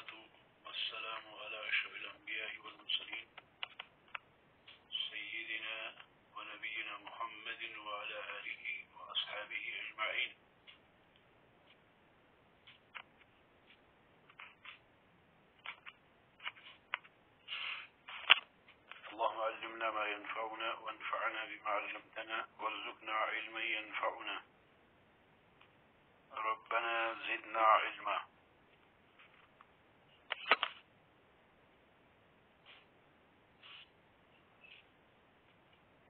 والصلاة والسلام على أشرف الأنبياء والمرسلين سيدنا ونبينا محمد وعلى آله وأصحابه أجمعين. اللهم علمنا ما ينفعنا وانفعنا بما علمتنا وارزقنا علما ينفعنا. ربنا زدنا علما.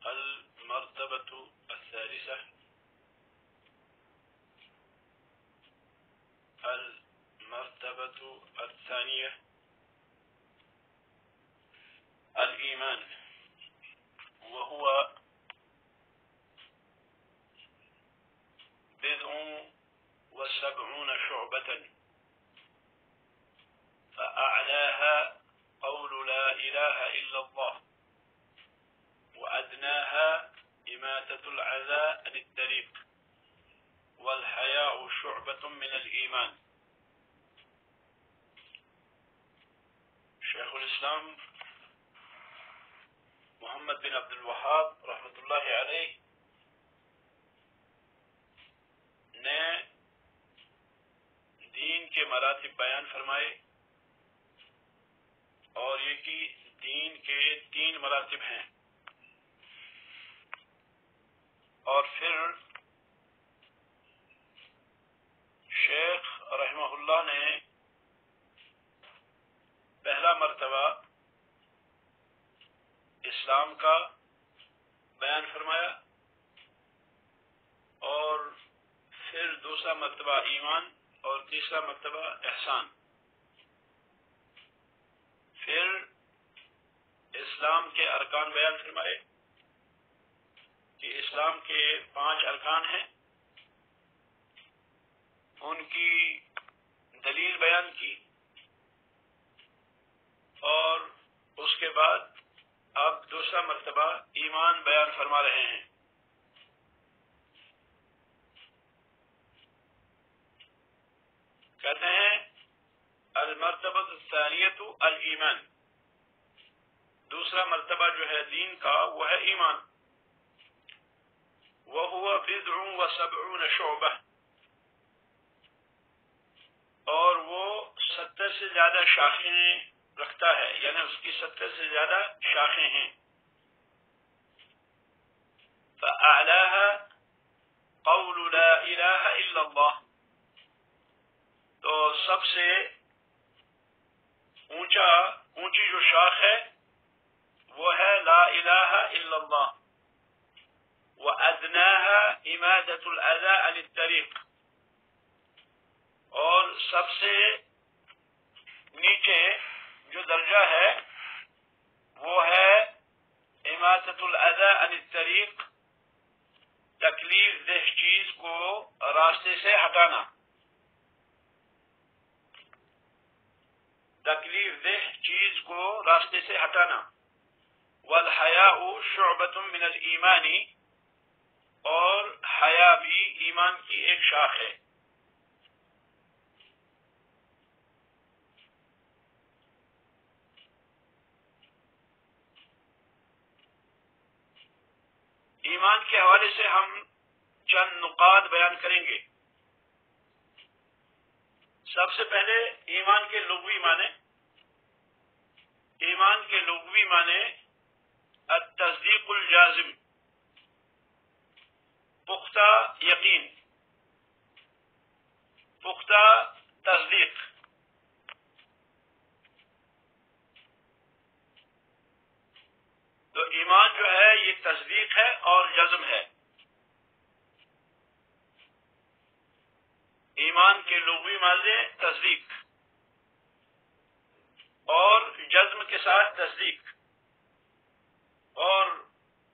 المرتبة الثالثة المرتبة الثانية الإيمان، وهو 70 شعبة، فأعلاها قول لا إله إلا الله، وأدناها إماتة الأذى عن الطريق، والحياء شعبة من الإيمان. شیخ الاسلام محمد بن عبد الوہاب رحمۃ اللہ علیہ نے دین کے مراتب بیان فرمائے، اور یہ کہ دین کے 3 مراتب ہیں، اور پھر شیخ رحمہ اللہ نے پہلا مرتبہ اسلام کا بیان فرمایا، اور پھر دوسرا مرتبہ ایمان، اور تیسرا مرتبہ احسان. پھر اسلام کے ارکان بیان فرمائے کہ اسلام کے 5 ارکان ہیں، ان کی دلیل بیان کی، اور اس کے بعد اب دوسرا مرتبہ ایمان بیان فرما رہے ہیں. کہتے ہیں المرتبہ الثانیۃ الایمان، دوسرا مرتبہ جو ہے دین کا وہ ہے ایمان. وهو 70 شعبہ، اور وہ 70 سے زیادہ شاخیں رکھتا ہے، یعنی اس کی 70 سے زیادہ شاخیں ہیں. فأعلاها قول لا الہ الا اللہ، تو سب سے اونچی جو شاخ ہے وہ ہے لا الہ الا اللہ. وأدناها إمادة الأذى عن الطريق، اور سب سے نیچے جو درجہ ہے وہ ہے اماطۃ الاذى عن الطریق، تکلیف دہ چیز کو راستے سے ہٹانا. تکلیف دہ چیز کو راستے سے ہٹانا. والحیاء شعبۃ من الایمان، اور حیا بھی ایمان کی ایک شاخ ہے. ایمان کے حوالے سے ہم چند نقاط بیان کریں گے. سب سے پہلے ایمان کے لغوی معنی. ایمان کے لغوی معنی التصدیق الجازم، پختہ یقین، پختہ تصدیق. تو ایمان جو ہے یہ تصدیق ہے اور جزم ہے. ایمان کے لغوی معنی تصدیق اور جزم کے ساتھ تصدیق. اور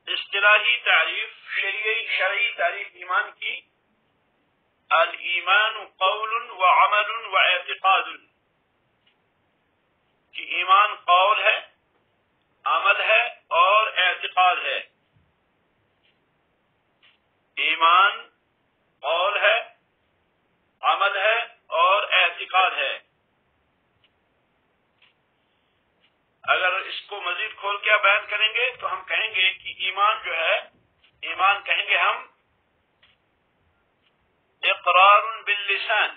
اصطلاحی تعریف، شرعی تعریف ایمان کی، الایمان قول وعمل واعتقاد، کہ ایمان قول ہے، عمل ہے اور اعتقاد ہے. ایمان قول ہے، عمل ہے اور اعتقاد ہے. اگر اس کو مزید کھول کے بیان کریں گے تو ہم کہیں گے کہ ایمان جو ہے، ایمان کہیں گے ہم اقرار باللسان،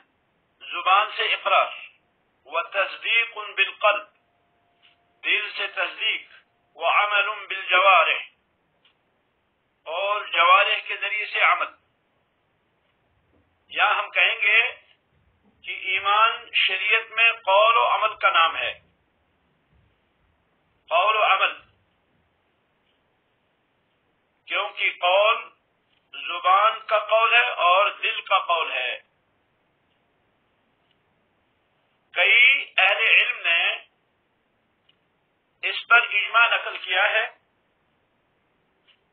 زبان سے اقرار، وتصدیق بالقلب، دل سے تصدیق، وعمل بالجوارح، اور جوارح کے ذریعے سے عمل. یا ہم کہیں گے کہ ایمان شریعت میں قول و عمل کا نام ہے. قول و عمل، کیونکہ قول زبان کا قول ہے اور دل کا قول ہے. کئی اہل علم نے اس پر اجماع نقل کیا ہے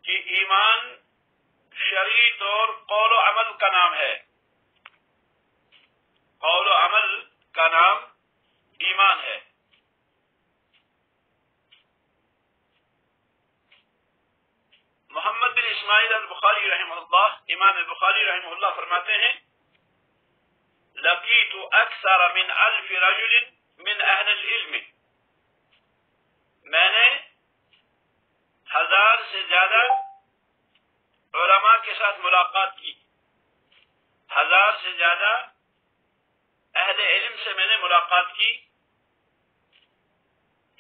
کہ ایمان شرعی طور قول و عمل کا نام ہے. قول و عمل کا نام ایمان ہے. محمد بن اسماعیل البخاری رحمہ اللہ، امام بخاری رحمہ اللہ فرماتے ہیں: لقیت اکثر من 1000 رجل من اہل العلم، میں نے 1000 سے زیادہ علماء کے ساتھ ملاقات کی. 1000 سے زیادہ اہل علم سے میں نے ملاقات کی،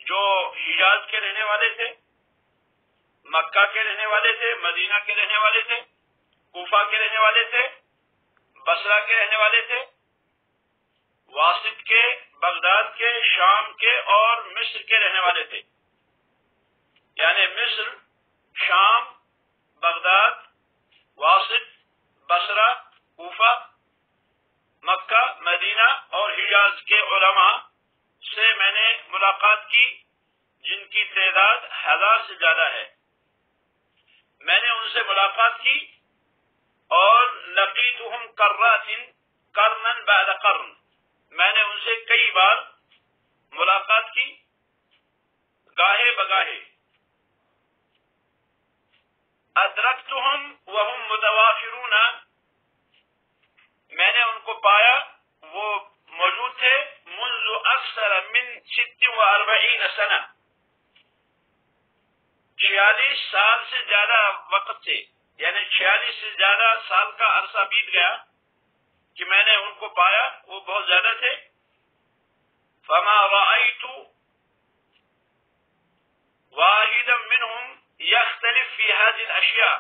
جو حجاز کے رہنے والے تھے، مکہ کے رہنے والے تھے، مدینہ کے رہنے والے تھے، کوفہ کے رہنے والے تھے، بصرہ کے رہنے والے تھے، واسط کے، بغداد کے، شام کے اور مصر کے رہنے والے تھے. یعنی مصر، شام، بغداد، واسط، بصرہ، کوفہ، مکہ، مدینہ اور حجاز کے علماء سے میں نے ملاقات کی، جن کی تعداد 1000 سے زیادہ ہے. میں نے ان سے ملاقات کی اور لقیتہم کرات قرنا بعد قرن، میں نے ان سے کئی بار ملاقات کی، گاہے بگاہے. ادرکتہم وہم متوافرون، میں نے ان کو پایا وہ موجود تھے منذ اکثر من 46 سنہ، 46 سال سے زیادہ وقت سے، یعنی 46 سے زیادہ سال کا عرصہ بیت گیا کہ میں نے ان کو پایا، وہ بہت زیادہ تھے. فما رأيت واحدا منهم يختلف في هذه الاشياء،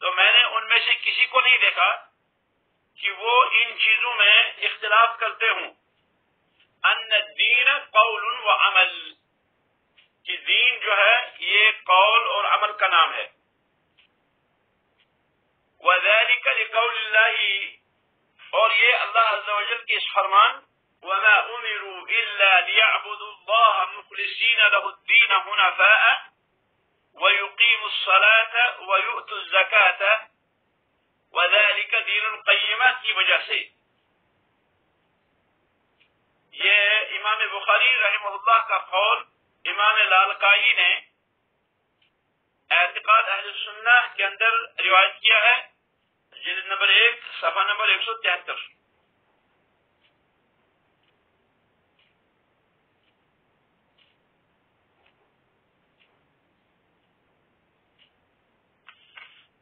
تو میں نے ان میں سے کسی کو نہیں دیکھا کہ وہ ان چیزوں میں اختلاف کرتے ہوں. ان الدین قول و عمل، کہ دین جو ہے یہ قول اور عمل کا نام ہے. وذلك لقول اللہ، اور یہ اللہ عز و جل کے اس فرمان وما امروا الا ليعبدوا الله مخلصين له الدين حنفاء ويقيموا الصلاة ويؤتوا الزكاة وذلك دين القیمہ کی وجہ سے. یہ امام بخاری رحمہ اللہ کا قول امام لالکائی نے اعتقاد اہل سنہ کے اندر روایت کیا ہے، جلد نمبر 1 صفحہ نمبر 173.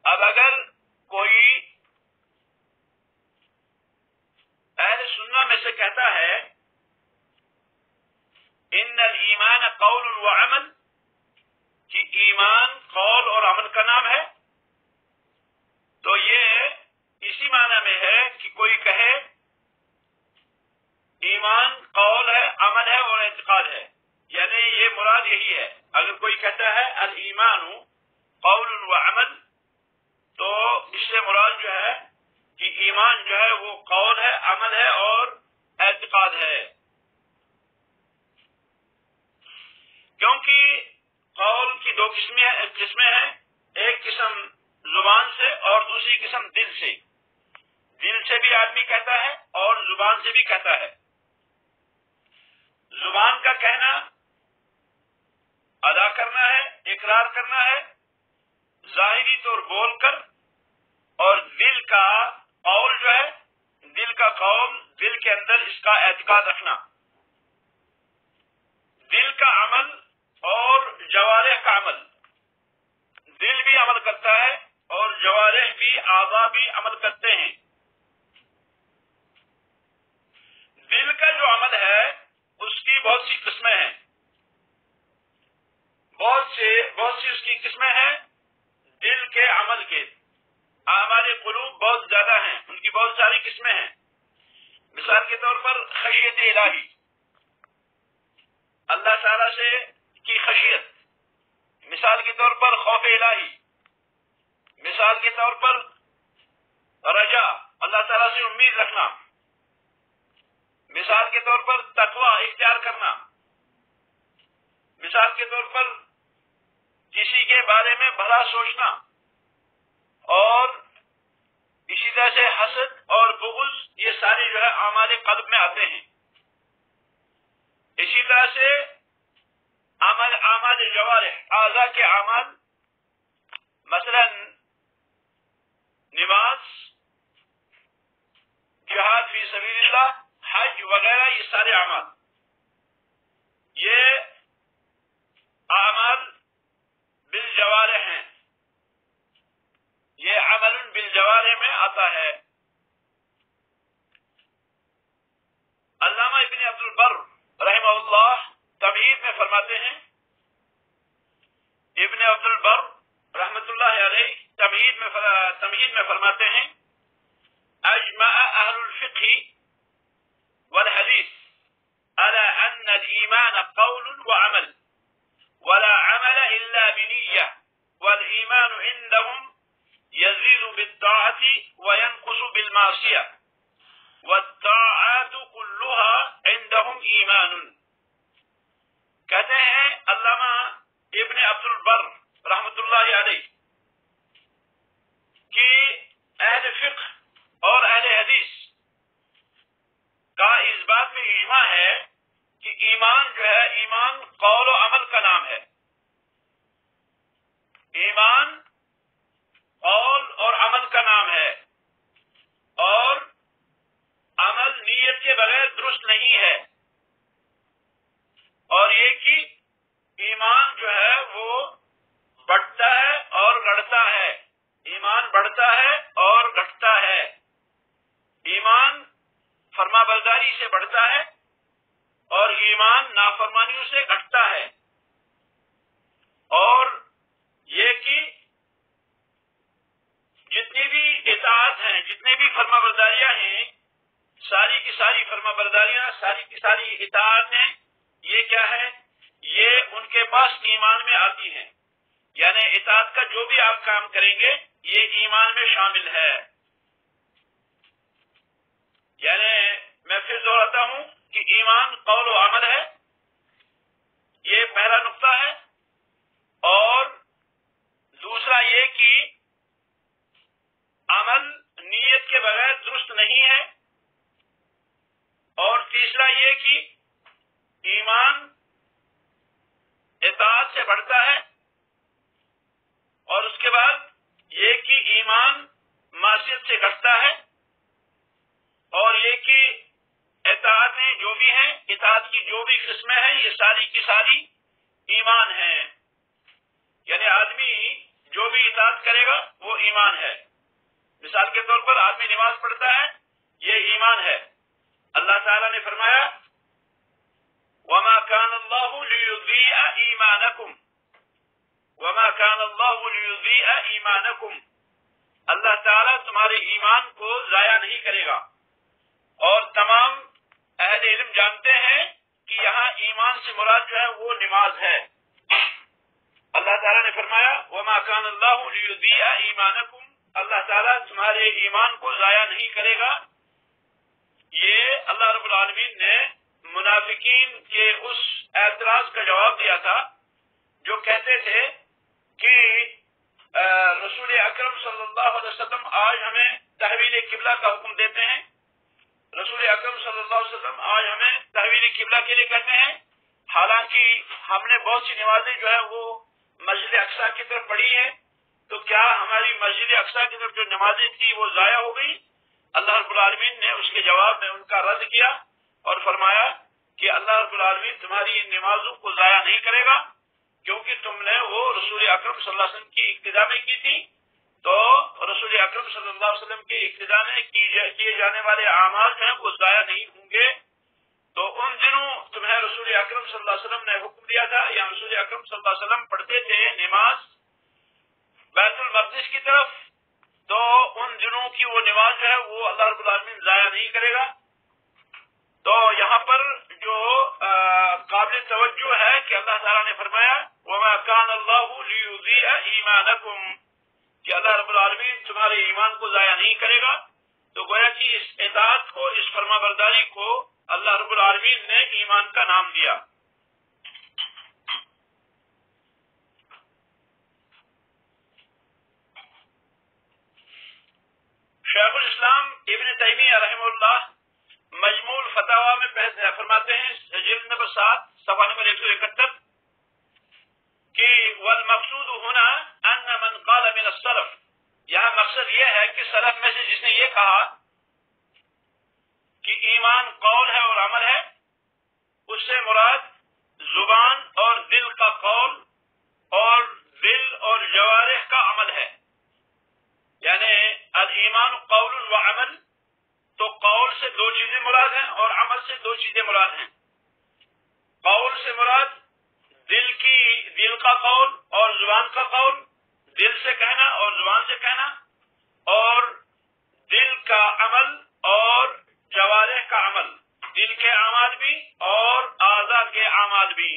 اب اگر کوئی اہل سنہ میں سے کہتا ہے ان الایمان قول و عمل، کہ ایمان قول اور عمل کا نام ہے، تو یہ اسی معنی میں ہے کہ کوئی کہے ایمان قول ہے، عمل ہے اور اعتقاد ہے. یعنی یہ مراد یہی ہے. اگر کوئی کہتا ہے الایمان قول و عمل، تو اس سے مراد جو ہے کہ ایمان جو ہے وہ قول ہے، عمل ہے اور اعتقاد ہے. کیونکہ قول کی 2 قسمیں ہیں، ایک قسم زبان سے اور دوسری قسم دل سے. دل سے بھی آدمی کہتا ہے اور زبان سے بھی کہتا ہے. زبان کا کہنا ادا کرنا ہے، اقرار کرنا ہے ظاہری طور بول کر، اور دل کا قول جو ہے، دل کا قول، دل کے اندر اس کا اعتقاد رکھنا. دل کا عمل اور جوارح کا عمل، دل بھی عمل کرتا ہے اور جوارح بھی، اعضاء بھی عمل کرتے ہیں۔ دل کا جو عمل ہے اس کی بہت سی قسمیں ہیں، بہت سی اس کی قسمیں ہیں دل کے عمل کے۔ اعمال قلوب بہت زیادہ ہیں، ان کی بہت ساری قسمیں ہیں۔ مثال کے طور پر خشیت الہی، اللہ تعالی سے کی خشیت، مثال کے طور پر خوف الہی، مثال کے طور پر رجا، اللہ تعالیٰ سے امید رکھنا، مثال کے طور پر تقوی اختیار کرنا، مثال کے طور پر کسی کے بارے میں بھلا سوچنا، اور اسی طرح سے حسد اور بغض، یہ سارے جو ہے اعمال قلب میں آتے ہیں۔ اسی طرح سے اعمال جوارح، اعضاء کے اعمال، مثلا نماز، جہاد فی سبیل اللہ، حج وغیرہ، یہ سارے اعمال، یہ اعمال بالجوارح ہیں، یہ عمل بالجوارح میں آتا ہے۔ علامہ ابن عبد البر رحمہ اللہ تمہید میں فرماتے ہیں، ابن عبد البر رحمۃ اللہ علیہ تمہید میں فرماتے ہیں، اجمع اہل الفقہ والحدیث على ان الایمان قول وعمل ولا عمل الا بنیہ والایمان عندهم يزيد بالطاعة وينقص بالمعصية والطاعات كلها عندهم ایمان۔ کہتے ہیں علامہ ابن عبد البر رحمۃ اللہ علیہ کہ اہل فقہ اور اہل حدیث کا اس بات میں اجماع ہے کہ ایمان جو ہے، ایمان قول و عمل کا نام ہے۔ ایمان قول اور عمل کا نام ہے، اور عمل نیت کے بغیر درست نہیں ہے، اور یہ کہ ایمان جو ہے وہ بڑھتا ہے اور گھٹتا ہے، ایمان بڑھتا ہے اور گھٹتا ہے، ایمان فرما برداری سے بڑھتا ہے اور ایمان نافرمانیوں سے گھٹتا ہے، اور یہ کہ جتنی بھی اطاعت ہیں، جتنے بھی فرما برداریاں ہیں، ساری کی ساری فرما برداریاں، ساری کی ساری اطاعتیں، یہ کیا ہے؟ یہ ان کے پاس ایمان میں آتی ہیں، یعنی اطاعت کا جو بھی آپ کام کریں گے یہ ایمان میں شامل ہے۔ یعنی میں پھر دہراتا ہوں کہ ایمان قول و عمل ہے، یہ پہلا نقطہ ہے، اور دوسرا یہ کہ عمل نیت کے بغیر درست نہیں ہے، اور تیسرا یہ کہ ایمان اطاعت سے بڑھتا ہے، اور اس کے بعد یہ کہ ایمان معصیت سے گھٹتا ہے، اور یہ کہ اطاعتیں جو بھی ہیں، اطاعت کی جو بھی قسمیں ہیں، یہ ساری کی ساری ایمان ہیں۔ یعنی آدمی جو بھی اطاعت کرے گا وہ ایمان ہے۔ مثال کے طور پر آدمی نماز پڑھتا ہے، یہ ایمان ہے۔ اللہ تعالیٰ نے فرمایا وَمَا كَانَ اللَّهُ لِيُضِيعَ إِيمَانَكُمْ وَمَا كَانَ اللَّهُ لِيُضِيعَ إِيمَانَكُمْ، اللہ تعالیٰ تمہارے ایمان کو ضائع نہیں کرے گا۔ اور تمام اہل علم جانتے ہیں کہ یہاں ایمان سے مراد جو ہے وہ نماز ہے۔ اللہ تعالیٰ نے فرمایا وَمَا كَانَ اللَّهُ لِيُضِيعَ إِيمَانَكُمْ، اللہ تعالیٰ تمہارے ایمان کو ضائع نہیں کرے گا۔ یہ اللہ رب العالمین نے منافقین کے اس اعتراض کا جواب دیا تھا جو کہتے تھے کہ رسول اکرم صلی اللہ علیہ وسلم آج ہمیں تحویل قبلہ کا حکم دیتے ہیں، رسول اکرم صلی اللہ علیہ وسلم آج ہمیں تحویل قبلہ کے لیے کہتے ہیں، حالانکہ ہم نے بہت سی نمازیں جو ہے وہ مسجد اقصی کی طرف پڑھی ہیں، تو کیا ہماری مسجد اقصی کی طرف جو نمازیں تھی وہ ضائع ہو گئی؟ اللہ رب العالمین نے اس کے جواب میں ان کا رد کیا اور فرمایا کہ اللہ رب العالمین تمہاری ان نمازوں کو ضائع نہیں کرے گا، کیونکہ تم نے وہ رسول اکرم صلی اللہ علیہ وسلم کی اقتداء میں کی تھی، تو رسول اکرم صلی اللہ علیہ وسلم کی اقتداء میں کیے جانے والے اعمال جو ہیں وہ ضائع نہیں ہوں گے۔ تو ان دنوں تمہیں رسول اکرم صلی اللہ علیہ وسلم نے حکم دیا تھا، یا رسول اکرم صلی اللہ علیہ وسلم پڑھتے تھے نماز بیت المقدس کی طرف، تو ان دنوں کی وہ نماز جو ہے وہ اللہ رب العالمین ضائع نہیں کرے گا۔ تو یہاں پر جو قابل توجہ ہے کہ اللہ تعالیٰ نے فرمایا وَمَا كَانَ اللَّهُ لِيُضِيعَ إِيمَانَكُمْ، کہ اللہ رب العالمین تمہارے ایمان کو ضائع نہیں کرے گا۔ تو گویا کہ اس اطاعت کو، اس فرما برداری کو اللہ رب العالمین نے ایمان کا نام دیا۔ شیخ الاسلام ابن تیمیہ رحمہ اللہ مجموع الفتاوی میں فرماتے ہیں، جلد نمبر 7 صفحہ نمبر 171، کہ والمقصود ہونا ان من قال من السلف، یہاں مقصد یہ ہے کہ سلف میں سے جس نے یہ کہا کہ ایمان قول ہے اور عمل ہے، اس سے مراد زبان اور دل کا قول اور دل اور جوارح کا عمل ہے، یعنی الایمان قول و عمل، تو قول سے 2 چیزیں مراد ہیں اور عمل سے 2 چیزیں مراد ہیں۔ قول سے مراد دل کا قول اور زبان کا قول، دل سے کہنا اور زبان سے کہنا، اور دل کا عمل اور جوارح کا عمل، دل کے اعمال بھی اور اعضاء کے اعمال بھی۔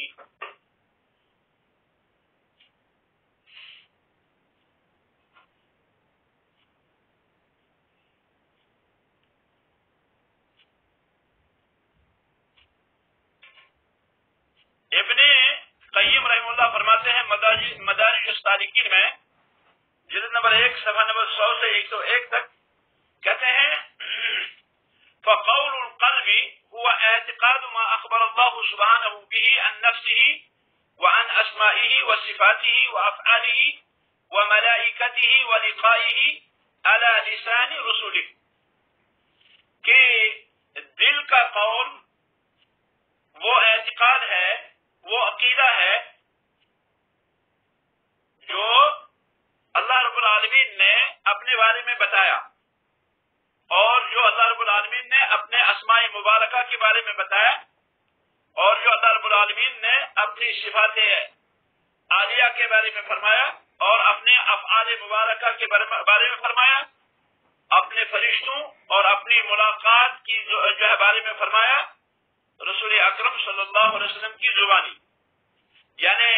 ابن قیم رحمہ اللہ فرماتے ہیں مدارج السالکین میں جلد نمبر 1 صفحہ نمبر 100 سے 101 تک، کہتے ہیں فقول القلب هو اعتقاد ما اخبر الله سبحانه به عن نفسه وعن اسمائه وصفاته وافعاله وملائكته ولقائه على لسان رسوله، کہ دل کا قول وہ اعتقاد ہے، وہ عقیدہ ہے جو اللہ رب العالمین نے اپنے بارے میں بتایا، اور جو اللہ رب العالمین نے اپنے اسماء مبارکہ کے بارے میں بتایا، اور جو اللہ رب العالمین نے اپنی صفات عالیہ کے بارے میں فرمایا، اور اپنے افعال مبارکہ کے بارے میں فرمایا، اپنے فرشتوں اور اپنی ملاقات کی جو ہے بارے میں فرمایا، رسول اکرم صلی اللہ علیہ وسلم کی زبانی، یعنی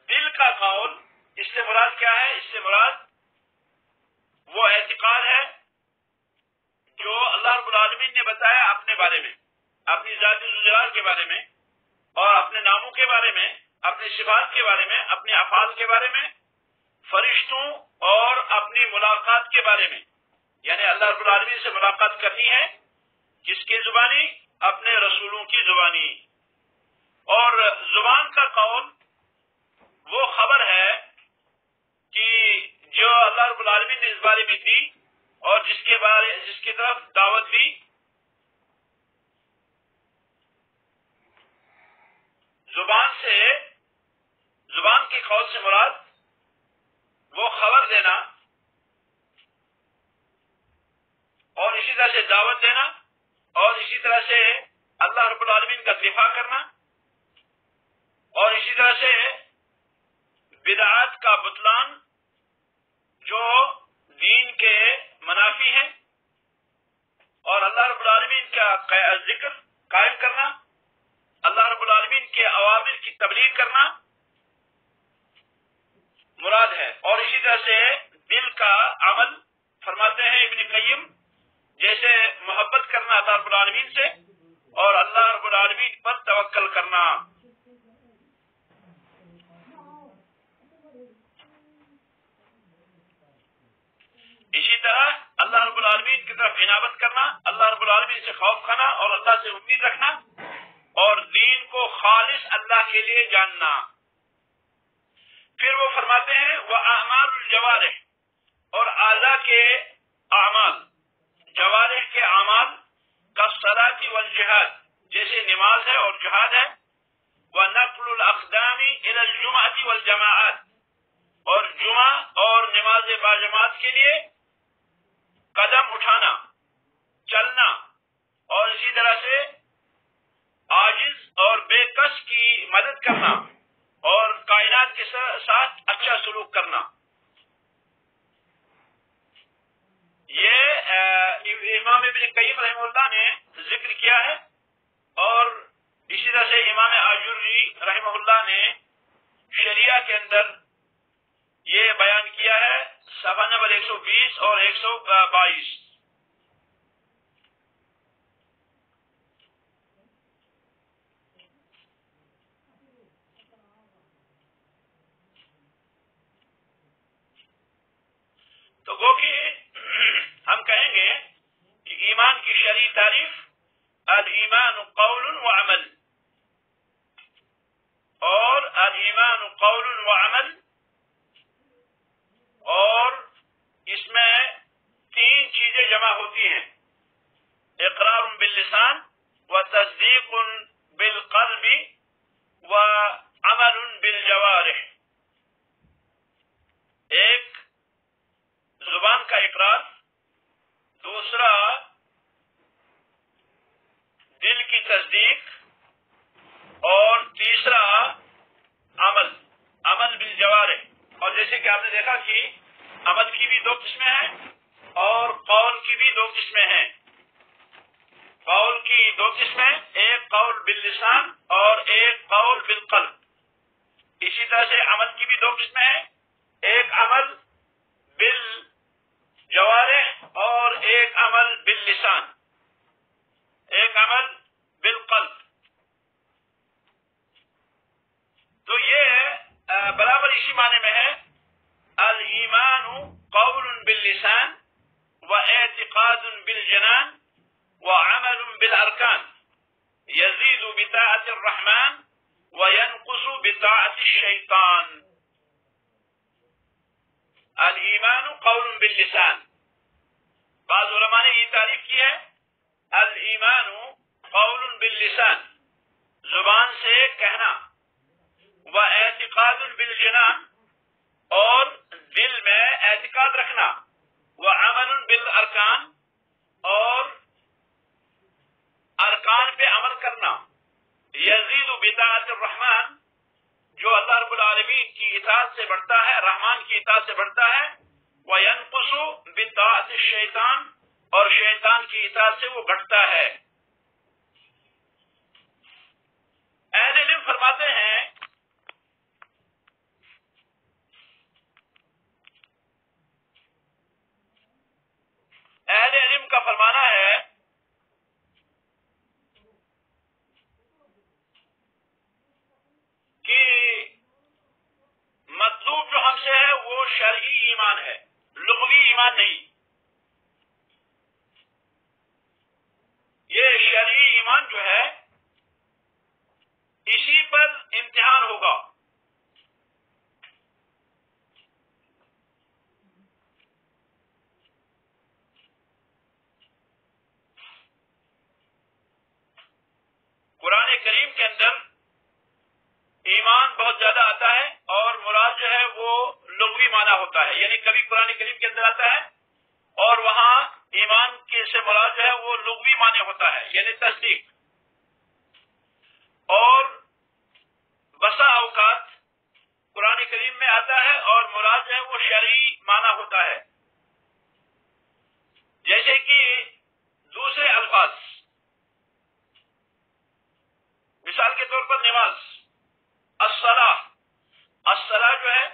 دل کا قول، اس سے مراد کیا ہے؟ اس سے مراد وہ اعتقاد ہے جو اللہ رب العالمین نے بتایا اپنے بارے میں، اپنی ذات ذوالجلال کے بارے میں، اور اپنے ناموں کے بارے میں، اپنے صفات کے بارے میں، اپنے افعال کے بارے میں، فرشتوں اور اپنی ملاقات کے بارے میں، یعنی اللہ رب العالمین سے ملاقات کرنی ہے، کس کی زبانی؟ اپنے رسولوں کی زبانی۔ اور زبان کا قول وہ خبر ہے کہ جو اللہ رب العالمین نے اس بارے میں دی اور جس کی طرف دعوت دی۔ زبان کے قول سے مراد وہ خبر دینا اور اسی طرح سے دعوت دینا، اور اسی طرح سے اللہ رب العالمین کا دفاع کرنا، اور اسی طرح سے بدعات کا بطلان جو دین کے منافی ہیں، اور اللہ رب العالمین کا ذکر قائم کرنا، اللہ رب العالمین کے اوامر کی تبلیغ کرنا مراد ہے۔ اور اسی طرح سے دل کا عمل، فرماتے ہیں ابن قیم، جیسے محبت کرنا اللہ رب العالمین سے اور اللہ رب العالمین پر توکل کرنا۔ اسی طرح اللہ رب العالمین کی طرف عنابت کرنا، اللہ رب العالمین سے خوف کھانا اور اللہ سے امید رکھنا، اور دین کو خالص اللہ کے لیے جاننا۔ پھر وہ فرماتے ہیں وَأَعْمَالُ الْجَوَارِحِ، اور اعضاء کے اعمال، جوارح کے اعمال، کالصلاۃ والجہاد، جیسے نماز نماز ہے اور جہاد ہے. وَنَقْلُ الْأَقْدَامِ إِلَى الْجُمْعَةِ وَالْجَمَاعَاتِ، اور جمعہ اور نماز باجماعت کے لیے قدم اٹھانا، چلنا، اور اسی طرح سے عاجز اور بے کس کی مدد کرنا اور کائنات کے ساتھ اچھا سلوک کرنا. یہ امام ابن قیم رحمہ اللہ نے ذکر کیا ہے، اور اسی طرح سے امام آجوری رحمہ اللہ نے شریعہ کے اندر یہ بیان کیا ہے، صفحہ نمبر 120 اور 122. تو گو کہ ہم کہیں گے کہ ایمان کی شرعی تعریف الایمان قول و عمل، اور الایمان قول و عمل، اور اس میں 3 چیزیں جمع ہوتی ہیں: اقرار باللسان و تصدیق بالقلب و عمل بالجوارح. ایک زبان کا اقرار، دوسرا دل کی تصدیق، اور تیسرا عمل بالجوارح. اور جیسے کہ آپ نے دیکھا کہ عمل کی بھی 2 قسمیں ہیں اور قول کی بھی 2 قسمیں ہیں. قول کی 2 قسمیں، ایک قول باللسان اور ایک قول بالقلب. اسی طرح سے عمل کی بھی 2 قسمیں ہیں، ایک عمل بالجوارح اور ایک عمل باللسان، ایک عمل بالقلب. تو یہ برابر اسی معنی میں ہے، الایمان قول باللسان و اعتقاد بالجنان و عمل بالارکان یزید بطاعت الرحمن و ینقص بطاعت الشیطان. الایمان قول باللسان، بعض علماء نے یہ تعریف کی ہے، الایمان قول باللسان، زبان سے کہنا، و اعتقاد بالجنان، اور دل میں اعتقاد رکھنا، و عمل بالارکان، اور ارکان پہ عمل کرنا، یزید بطاعت الرحمن، جو اللہ رب العالمین کی اطاعت سے بڑھتا ہے، رحمان کی اطاعت سے بڑھتا ہے، وَيَنْقُصُ بِطَاعَةِ الشَّيْطَانِ، اور شیطان کی اطاعت سے وہ گھٹتا ہے. اہل علم فرماتے ہیں اہل علم کا فرمانا ہے کہ مطلوب جو ہم سے ہے وہ شرعی ایمان ہے، لغوی ایمان نہیں. یہ شرعی ایمان جو ہے اسی پر امتحان ہوگا. قرآن کریم کے اندر ایمان بہت زیادہ آتا ہے، اور مراد جو ہے وہ لغوی معنی ہوتا ہے، یعنی کبھی قرآن کریم کے اندر آتا ہے اور وہاں ایمان کے سے مراد جو ہے وہ لغوی معنی ہوتا ہے، یعنی تصدیق. اور بسا اوقات قرآن کریم میں آتا ہے اور مراد جو ہے وہ شرعی معنی ہوتا ہے، جیسے کہ دوسرے الفاظ، مثال کے طور پر نماز، الصلاۃ جو ہے،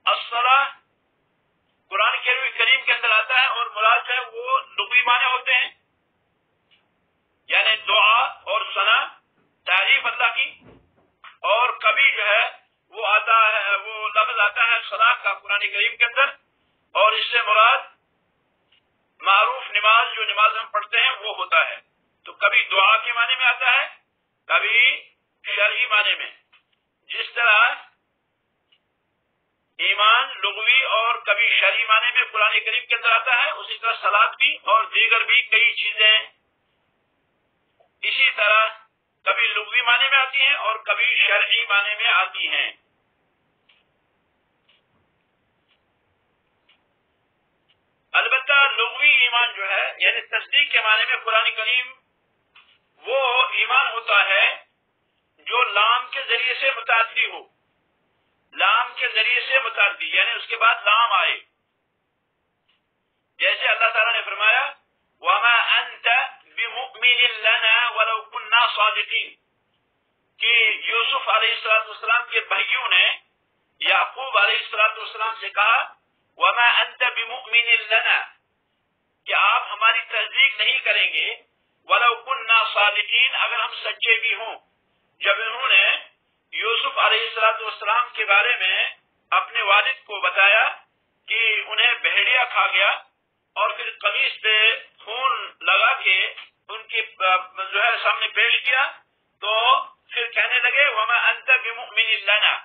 الصلاۃ قرآن کریم کے اندر آتا ہے اور مراد جو ہے وہ لغوی معنی ہوتے ہیں، یعنی دعا اور ثنا، تعریف اللہ کی. اور کبھی جو ہے وہ آتا ہے، وہ لفظ آتا ہے صلاۃ کا قرآن کریم کے اندر، اور اس سے مراد معروف نماز جو نماز ہم پڑھتے ہیں وہ ہوتا ہے. تو کبھی دعا کے معنی میں آتا ہے، کبھی شرعی معنی میں. جس طرح ایمان لغوی اور کبھی شرعی معنی میں قرآن کریم کے اندر آتا ہے، اسی طرح صلاۃ بھی اور دیگر بھی کئی چیزیں اسی طرح معنی میں آتی ہیں اور کبھی شرعی معنی میں آتی ہیں. البتہ لغوی ایمان جو ہے یعنی تصدیق کے معنی میں قرآن کریم وہ ایمان ہوتا ہے جو لام کے ذریعے سے متعدی ہو. لام کے ذریعے سے متعدی یعنی اس کے بعد لام آئے. جیسے اللہ تعالیٰ نے فرمایا وَمَا أَنْتَ بِمُؤْمِنٍ لَنَا وَلَوْ كُنَّا صَادِقِينَ کہ یوسف علیہ السلام کے بھائیوں نے یعقوب علیہ السلام سے کہا وَمَا أَنْتَ بِمُؤْمِنٍ لَنَا کہ آپ ہماری تصدیق نہیں کریں گے وَلَوْ كُنَّا صَادِقِينَ اگر ہم سچے بھی ہوں. جب انہوں نے یوسف علیہ السلام کے بارے میں اپنے والد کو بتایا کہ انہیں بھیڑیا کھا گیا اور پھر قمیص پہ خون لگا کے ان کے جو ہے سامنے پیش کیا تو پھر کہنے لگے وَمَا أَنْتَ بِمُؤْمِنٍ لَنَا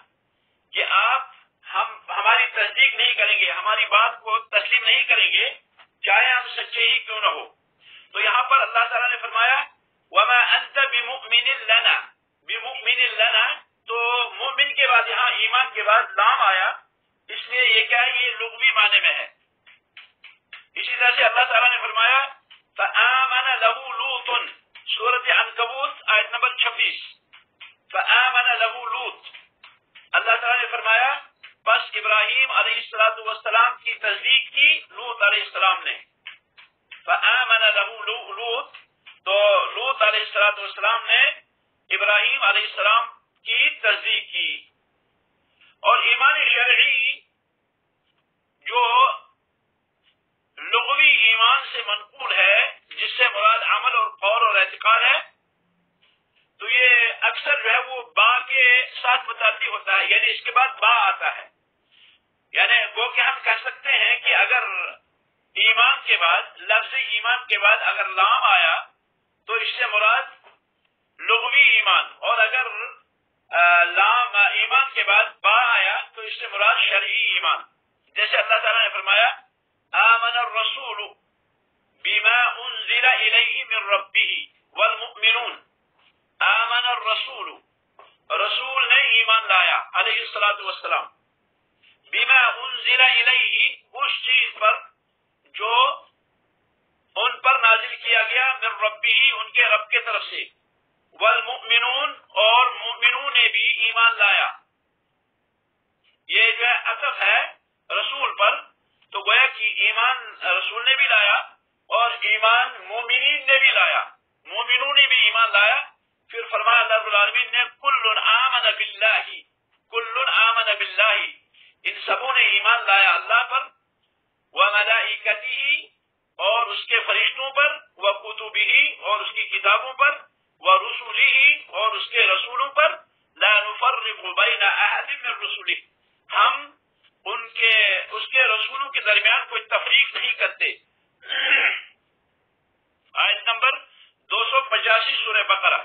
کہ آپ ہماری تصدیق نہیں کریں گے, ہماری بات کو تسلیم نہیں کریں گے چاہے ہم سچے ہی کیوں نہ ہو. تو یہاں پر اللہ تعالیٰ نے فرمایا وَمَا أَنْتَ بِمُؤْمِنٍ لَنَا بِمُؤْمِنٍ لَنَا تو مومن کے بعد یہاں ایمان کے بعد لام آیا, اس لیے یہ کیا ہے یہ لغوی معنی میں ہے. اسی طرح سے اللہ تعالیٰ نے فرمایا فَآمَنَ لَهُ لُوطٌ سورۃ عنکبوت آیت نمبر 26 فَآمَنَ لَهُ لُوط اللہ تعالیٰ نے فرمایا بس ابراہیم علیہ السلام کی تصدیق کی لوط علیہ السلام نے. فآمن له لوط تو لوط علیہ السلام نے ابراہیم علیہ السلام کی تصدیق کی. اور ایمان شرعی جو لغوی ایمان سے منقول ہے جس سے مراد عمل اور قول اور اعتقاد ہے تو یہ اکثر جو ہے وہ با کے ساتھ متعدی ہوتا ہے یعنی اس کے بعد با آتا ہے. یعنی وہ کہ ہم کہہ سکتے ہیں کہ اگر ایمان کے بعد لفظ ایمان کے بعد اگر لام آیا تو اس سے مراد لغوی ایمان اور اگر لام ایمان کے بعد با آیا تو اس سے مراد شرعی ایمان. جیسے اللہ تعالیٰ نے فرمایا آمن الرسول بما انزل الیہ من ربہ والمؤمنون آمن الرسول رسول نے ایمان لایا علیہ السلام بما انزل الیہ اس چیز پر جو ان پر نازل کیا گیا من ربہ ان کے رب کے طرف سے والمؤمنون اور مؤمنون نے بھی ایمان لایا. یہ جو ہے عطف ہے رسول پر تو گویا کہ ایمان رسول نے بھی لایا اور ایمان مومنین نے بھی لایا, مومنون نے بھی ایمان لایا. پھر فرمایا اللہ رب العالمین نے کل آمن باللہ ان سبوں نے ایمان لایا اللہ پر وملائکتہ اور اس کے فرشتوں پر وکتبہ اور اس کی کتابوں پر ورسلہ اور اس کے رسولوں پر لا نفرق بین احد من رسلہ ہم اس کے رسولوں کے درمیان کوئی تفریق نہیں کرتے. آیت نمبر 285 سورہ بقرہ.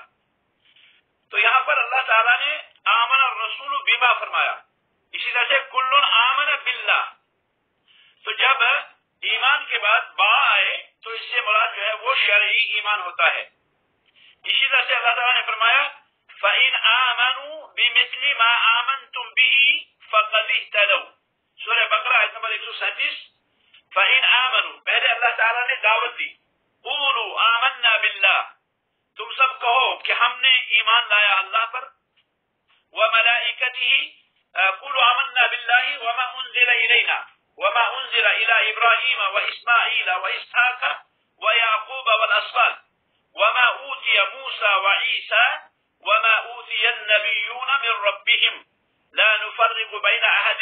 تو یہاں پر اللہ تعالیٰ نے آمن الرسول بما فرمایا. اسی طرح سے کل آمن باللہ تو جب ایمان کے بعد با آئے تو اس سے مراد جو ہے وہ شرعی ایمان ہوتا ہے. اسی طرح سے اللہ تعالیٰ نے فرمایا فَإِنْ آمَنُوا بِمِثْلِ مَا آمَنْتُمْ بِهِ فَقَدِ اهْتَدَوْا سورہ بقرہ آیت نمبر 137. فَإِنْ آمَنُوا پہلے اللہ تعالیٰ نے دعوت دی قُولُوا آمَنَّا بِاللَّهِ تم سب کہو کہ ہم نے ایمان لایا اللہ پر وَمَلَائِكَتِهِ قُولُوا آمَنَّا بِاللَّهِ وَمَا أُنزِلَ إِلَيْنَا وَمَا أُنزِلَ إِلَى إِبْرَاهِيمَ وَإِسْمَاعِيلَ وَإِسْحَاقَ وَيَعْقُوبَ وَالْأَسْبَاطِ وَمَا أُوتِيَ مُوسَى وَعِيسَى وَمَا أُوتِيَ النَّبِيُّونَ مِن رَّبِّهِمْ لَا نُفَرِّقُ بَيْنَ أَحَدٍ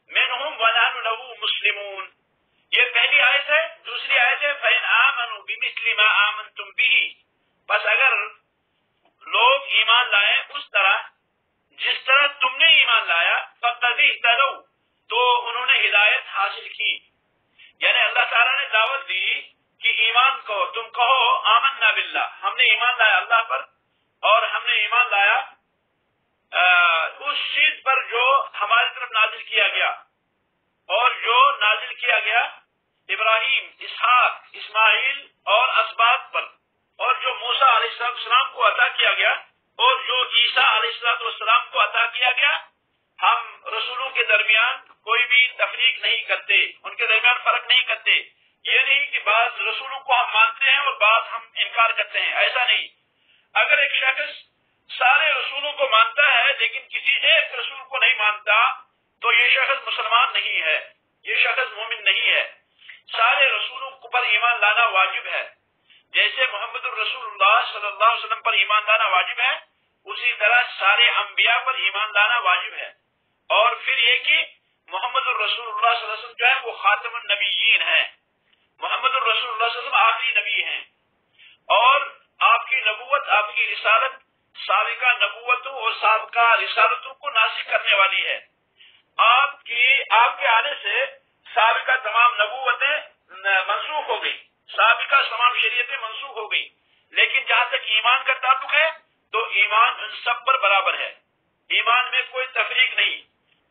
مِّنْهُمْ وَنَحْنُ لَهُ مُسْلِمُونَ. یہ پہلی آیت ہے. دوسری آیت ہے فَإِنْ آمَنُوا بِمِثْلِ مَا آمَنْتُمْ بِهِ بس اگر لوگ ایمان لائیں اس طرح جس طرح تم نے ایمان لایا فَقَدِ اهْتَدَوْا تو انہوں نے ہدایت حاصل کی. یعنی اللہ تعالیٰ نے دعوت دی کہ ایمان کو تم کہو آمنا باللہ ہم نے ایمان لایا اللہ پر اور ہم نے ایمان لایا اس چیز پر جو ہماری طرف نازل کیا گیا اور جو نازل کیا گیا ابراہیم اسحاق اسماعیل اور اسباط پر اور جو موسیٰ علیہ السلام کو عطا کیا گیا اور جو عیسیٰ علیہ السلام کو عطا کیا گیا، ہم رسولوں کے درمیان کوئی بھی تفریق نہیں کرتے، ان کے درمیان فرق نہیں کرتے. یہ نہیں کہ بعض رسولوں کو ہم مانتے ہیں اور بعض ہم انکار کرتے ہیں، ایسا نہیں. اگر ایک شخص سارے رسولوں کو مانتا ہے لیکن کسی ایک رسول کو نہیں مانتا تو یہ شخص مسلمان نہیں ہے، یہ شخص مومن نہیں ہے. سارے رسولوں پر ایمان لانا واجب ہے. جیسے محمد الرسول اللہ صلی اللہ علیہ وسلم پر ایمان لانا واجب ہے، اسی طرح سارے انبیاء پر ایمان لانا واجب ہے. اور پھر یہ کہ محمد الرسول اللہ صلی اللہ علیہ وسلم جو ہے وہ خاتم النبیین ہیں. محمد الرسول اللہ صلی اللہ علیہ وسلم آخری نبی ہیں، اور آپ کی نبوت، آپ کی رسالت سابقہ نبوتوں اور سابقہ رسالتوں کو ناسخ کرنے والی ہے. آپ کے آنے سے سابقہ تمام نبوتیں منسوخ ہو گئی، سابقہ تمام شریعتیں منسوخ ہو گئی. لیکن جہاں تک ایمان کا تعلق ہے تو ایمان ان سب پر برابر ہے، ایمان میں کوئی تفریق نہیں.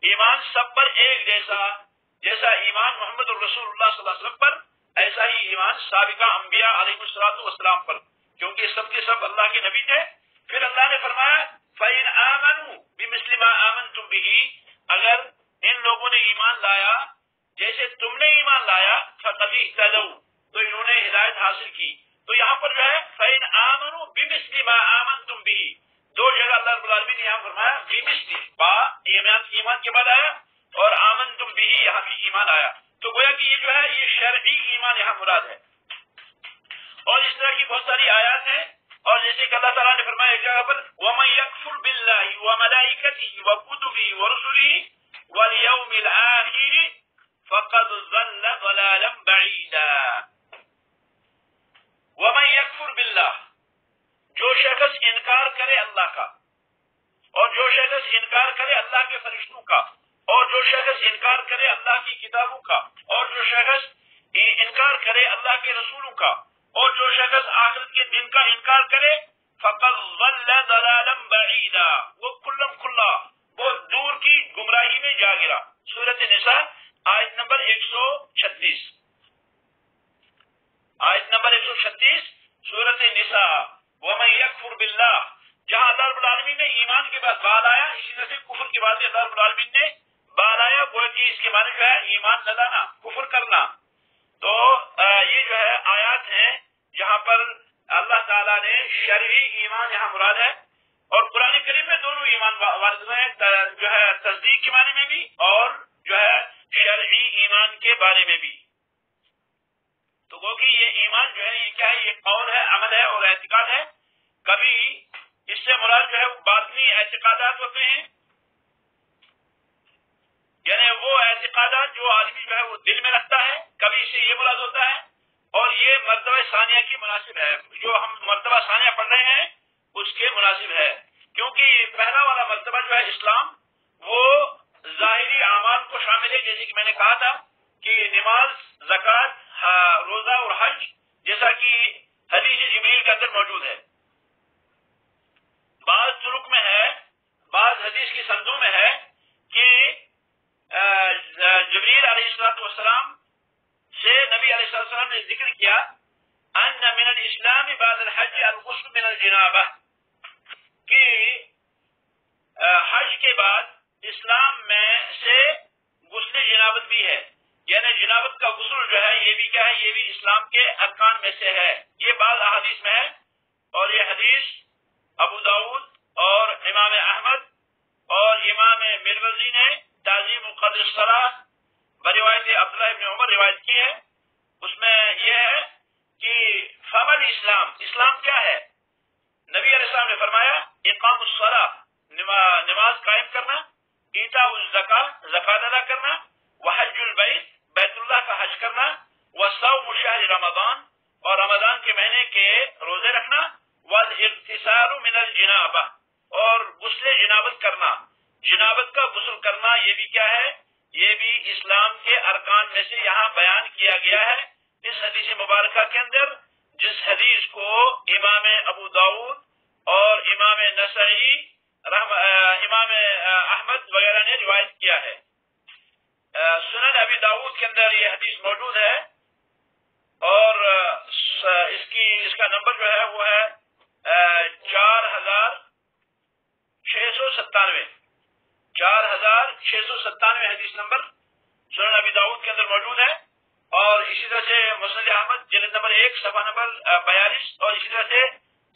ایمان سب پر ایک جیسا ایمان محمد الرسول اللہ صلی اللہ علیہ وسلم پر، ایسا ہی ایمان سابقہ انبیاء علیہ السلام پر، کیونکہ سب کے سب اللہ کے نبی تھے. پھر اللہ نے فرمایا فَإِنْ آمَنُوا بِمِثْلِ مَا آمَنْتُمْ بِهِ، اگر ان لوگوں نے ایمان لایا جیسے تم نے ایمان لایا، فَقَدِ اهْتَدَوْا، تو انہوں نے ہدایت حاصل کی. تو یہاں پر جو ہے فَإِنْ آمَنُوا بِمِثْلِ مَا آمَنْتُمْ بِهِ، دو جگہ اللہ رب العالمین نے یہاں فرمایا بِمِثْلِ، با ایمان کے بعد آیا، اور آمنتم بِهِ یہاں بھی ایمان آیا. تو گویا کہ یہ جو ہے یہ شرعی ایمان یہاں مراد ہے. اور اس طرح کی بہت ساری آیات ہیں. اور جیسے کہ اللہ تعالیٰ نے فرمایا ایک جگہ پر وَمَن يَكْفُرْ بِاللَّهِ وَمَلَائِكَتِهِ وَكُتُبِهِ وَرُسُلِهِ وَالْيَوْمِ الْآخِرِ فَقَدْ ضَلَّ ضَلَالًا بَعِيدًا. وَمَن يَكْفُرْ بِاللَّهِ، جو شخص انکار کرے اللہ کا، اور جو شخص انکار کرے اللہ کے فرشتوں کا، اور جو شخص انکار کرے اللہ کی کتابوں کا، اور جو شخص انکار کرے اللہ کے رسولوں کا، اور جو شخص آخرت کے دن کا انکار کرے، فقد ضل ضلالا بعیدا، وہ کھلا بہت دور کی گمراہی میں جا گرا. سورۃ النساء آیت نمبر 136، آیت نمبر 136 سورۃ النساء. ومن یکفر باللہ، جہاں اللہ رب العالمین نے ایمان کے بعد بال آیا، اسی طرح سے کفر کے بعد اللہ رب العالمین نے بال آیا، وہ کہ اس کے معنی جو ہے ایمان نہ لانا، کفر کرنا. تو یہ جو ہے آیات ہیں جہاں پر اللہ تعالیٰ نے شرعی ایمان یہاں مراد ہے. اور قرآن کریم میں دونوں ایمان وارد ہیں، جو ہے تصدیق کے معنی میں بھی اور جو ہے شرعی ایمان کے بارے میں بھی. تو وہ کہ یہ ایمان جو ہے یہ کیا ہے، یہ قول ہے، عمل ہے اور اعتقاد ہے. کبھی اس سے مراد جو ہے وہ باطنی اعتقادات ہوتے ہیں، یعنی وہ اعتقادات جو آدمی جو ہے وہ دل میں رکھتا ہے، کبھی اس سے یہ مراد ہوتا ہے. اور یہ مرتبہ ثانیہ کی مناسب ہے، جو ہم مرتبہ ثانیہ پڑھ رہے ہیں اس کے مناسب ہے. کیونکہ پہلا والا مرتبہ جو ہے اسلام، وہ ظاہری اعمال کو شامل ہے، جیسے کہ میں نے کہا تھا کہ نماز، زکوٰۃ، روزہ اور حج، جیسا کہ حدیث جبریل کے اندر موجود ہے. بعض طرق میں ہے، بعض حدیث کی سندوں میں ہے کہ جبریل علیہ السلام سے نبی علیہ السلام نے ذکر کیا ان من الاسلام بعد الحج الغسل من الجنابہ، کہ حج کے بعد اسلام میں سے غسل جنابت بھی ہے، یعنی جنابت کا غسل جو ہے یہ بھی کیا ہے، یہ بھی اسلام کے ارکان میں سے ہے. یہ بعض احادیث میں ہے، اور یہ حدیث ابو داؤد اور امام احمد اور امام مروزی نے تعظیم قدر الصلاۃ بروایت عبداللہ ابن عمر روایت کی ہے. اس میں یہ ہے کہ فمل اسلام، اسلام کیا ہے؟ نبی علیہ السلام نے فرمایا اقام الصلاۃ، نماز قائم کرنا، ایتاء الزکاۃ، زکات ادا کرنا، وحج البیت، بیت اللہ کا حج کرنا، وصوم شہر رمضان، اور رمضان کے مہینے کے روزے رکھنا، والاغتسال من الجنابہ، اور غسل جنابت کرنا. جنابت کا غسل کرنا یہ بھی کیا ہے، یہ بھی اسلام کے ارکان میں سے یہاں بیان کیا گیا ہے اس حدیث مبارکہ کے اندر، جس حدیث کو امام ابو داؤد اور امام نسائی، امام احمد وغیرہ نے روایت کیا ہے. سنن ابی داؤد کے اندر یہ حدیث موجود ہے، اور اس کا نمبر جو ہے وہ ہے 4000 697 4697 حدیث نمبر سنن ابی داؤد کے اندر موجود ہے، اور اسی طرح سے مسند احمد جلد نمبر 1 صفحہ نمبر 42، اور اسی طرح سے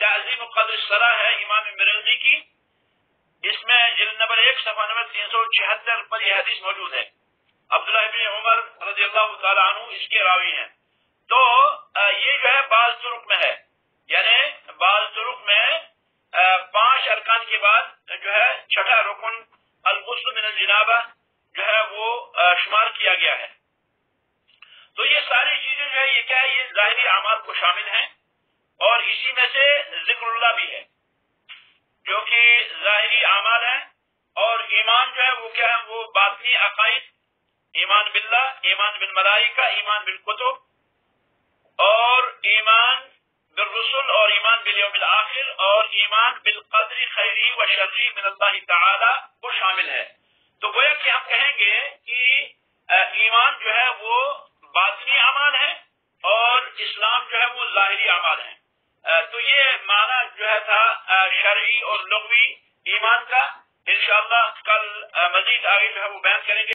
تعظیم قدر الصلاح ہے امام مرغزی کی، اس میں جلد نمبر 1 صفحہ نمبر 376 پر یہ حدیث موجود ہے۔ عبداللہ بن عمر رضی اللہ تعالیٰ عنہ اس کے راوی ہیں۔ تو یہ جو ہے بعض طرق میں ہے، یعنی بعض طرق میں 5 ارکان کے بعد جو ہے چھٹا رکن الغسل من الجنابہ جو ہے وہ شمار کیا گیا ہے۔ تو یہ ساری چیزیں جو ہے یہ کیا ہے، یہ ظاہری اعمال کو شامل ہیں، اور اسی میں سے ذکر اللہ بھی ہے، کیونکہ ظاہری اعمال ہیں، اور ایمان جو ہے وہ کیا ہے، وہ باطنی عقائد، ایمان باللہ، ایمان بالملائکہ، ایمان بالکتب، اور ایمان بالرسل، اور ایمان بالیوم الآخر، اور ایمان بالقدر خیری و شرری من اللہ تعالی وہ شامل ہے۔ تو گویا کہ ہم کہیں گے کہ ایمان جو ہے وہ باطنی اعمال ہے، اور اسلام جو ہے وہ ظاہری اعمال ہیں۔ تو یہ معنی جو ہے تھا شرعی اور لغوی ایمان کا، انشاءاللہ کل مزید آگے جو ہے وہ بیان کریں گے۔